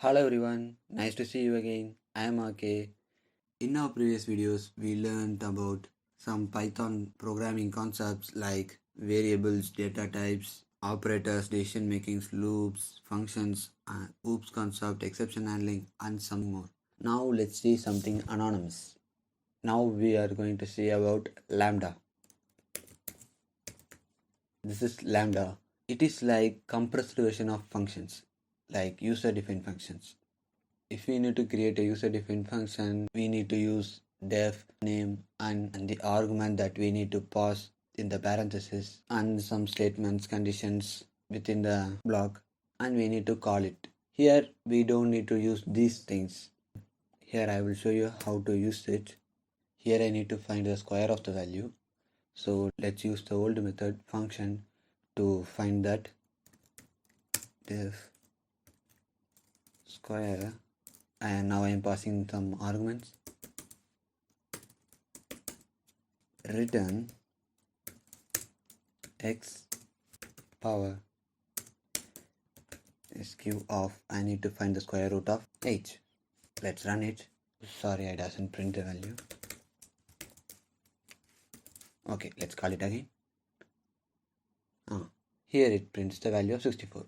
Hello everyone, nice to see you again. I am RK. In our previous videos, we learned about some Python programming concepts like variables, data types, operators, decision makings, loops, functions, oops concept, exception handling, and some more. Now let's see something anonymous. Now we are going to see about Lambda. This is Lambda. It is like compressed version of functions, like user-defined functions. If we need to create a user-defined function, we need to use def name and the argument that we need to pass in the parenthesis and some statements, conditions within the block, and we need to call it. Here we don't need to use these things. Here I will show you how to use it. Here I need to find the square of the value. So let's use the old method function to find that def square, and now I am passing some arguments. Return x power sq of, I need to find the square root of h. Let's run it. Sorry, I doesn't print the value. Okay, let's call it again. Here it prints the value of 64.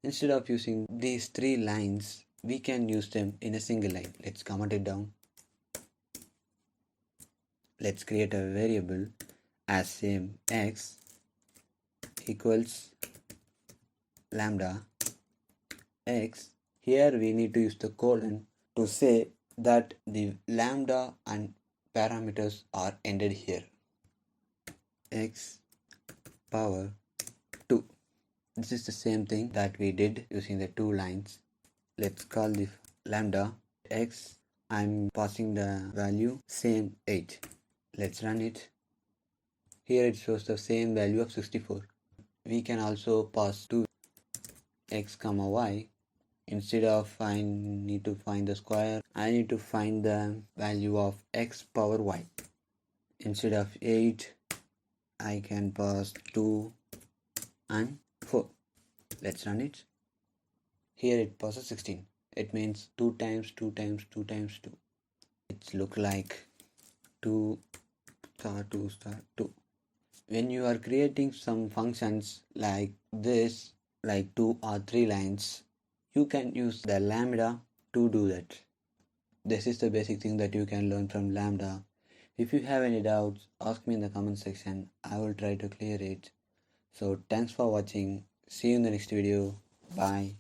Instead of using these three lines, we can use them in a single line. Let's comment it down. Let's create a variable as same x equals lambda x. Here we need to use the colon to say that the lambda and parameters are ended here. X power 2. This is the same thing that we did using the two lines. Let's call the lambda x. I'm passing the value same 8. Let's run it. Here it shows the same value of 64. We can also pass to x comma y. Instead of I need to find the square, I need to find the value of x power y. Instead of 8, I can pass 2 and 4. Let's run it. Here it passes 16. It means 2 times 2 times 2 times 2. It looks like 2 star 2 star 2. When you are creating some functions like this, like 2 or 3 lines, you can use the lambda to do that. This is the basic thing that you can learn from lambda. If you have any doubts, ask me in the comment section. I will try to clear it. So thanks for watching. See you in the next video. Bye.